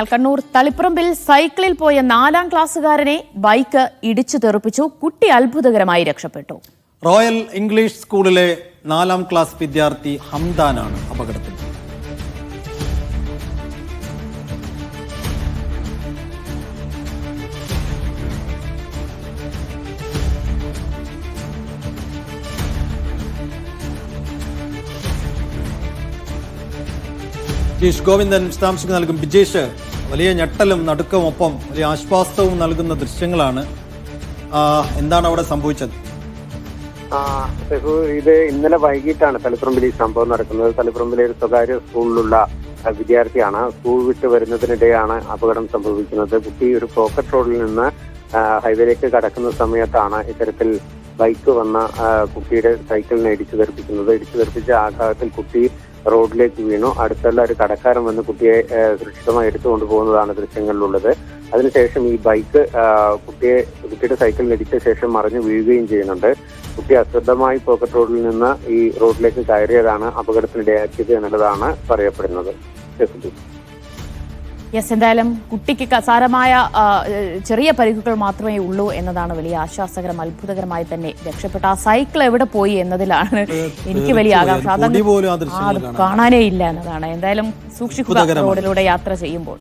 കണ്ണൂർ തളിപ്പറമ്പിൽ സൈക്കിളിൽ പോയ 4ാം ക്ലാസ്സുകാരനെ ബൈക്ക് ഇടിച്ചു തെറിപ്പിച്ചു. കുട്ടി അത്ഭുതകരമായി രക്ഷപ്പെട്ടു. റോയൽ ഇംഗ്ലീഷ് സ്കൂളിലെ 4ാം ക്ലാസ് വിദ്യാർത്ഥി ഹംദാനാണ് അപകടത്തിൽ. ബിജേഷ് ഗോവിന്ദൻ വിശദാംശങ്ങൾ നൽകും. ബിജേഷ്, വലിയ ഞെട്ടലും നടുക്കവും ഒപ്പം വലിയ ആശ്വാസവും നൽകുന്ന ദൃശ്യങ്ങളാണ്. എന്താണ് അവിടെ സംഭവിച്ചത്? ഇത് ഇന്നലെ വൈകിട്ടാണ് തളിപ്പറമ്പിൽ ഈ സംഭവം നടക്കുന്നത്. തളിപ്പറമ്പിലെ ഒരു സ്വകാര്യ സ്കൂളിലുള്ള വിദ്യാർത്ഥിയാണ്. സ്കൂൾ വിട്ട് വരുന്നതിനിടെയാണ് അപകടം സംഭവിക്കുന്നത്. കുട്ടി ഒരു പോക്കറ്റ് റോഡിൽ നിന്ന് ഹൈവേയിലേക്ക് കടക്കുന്ന സമയത്താണ് ഇത്തരത്തിൽ ബൈക്ക് വന്ന കുട്ടിയുടെ സൈക്കിളിനെ ഇടിച്ചു തെറിപ്പിച്ച ആഘാതത്തിൽ കുട്ടി റോഡിലേക്ക് വീണു. അടുത്തുള്ള ഒരു കടക്കാരൻ വന്ന് കുട്ടിയെ സുരക്ഷിതമായി എടുത്തുകൊണ്ട് പോകുന്നതാണ് ദൃശ്യങ്ങളിലുള്ളത്. അതിനുശേഷം ഈ ബൈക്ക് കുട്ടിയുടെ സൈക്കിളിൽ ഇടിച്ച ശേഷം മറിഞ്ഞു വീഴുകയും ചെയ്യുന്നുണ്ട്. കുട്ടി അശ്രദ്ധമായി പോക്കറ്റ് റോഡിൽ നിന്ന് ഈ റോഡിലേക്ക് കയറിയതാണ് അപകടത്തിനിടയാക്കിയത് എന്നുള്ളതാണ് പറയപ്പെടുന്നത്. എന്തായാലും കുട്ടിക്ക് സാരമായ ചെറിയ പരിക്കുകൾ മാത്രമേ ഉള്ളൂ എന്നതാണ് വലിയ ആശ്വാസകരം. അത്ഭുതകരമായി തന്നെ രക്ഷപ്പെട്ട. ആ സൈക്കിൾ എവിടെ പോയി എന്നതിലാണ് എനിക്ക് വലിയ ആകാംക്ഷ. അത് കാണാനേ ഇല്ല എന്നതാണ്. എന്തായാലും സൂക്ഷിക്കുക റോഡിലൂടെ യാത്ര ചെയ്യുമ്പോൾ.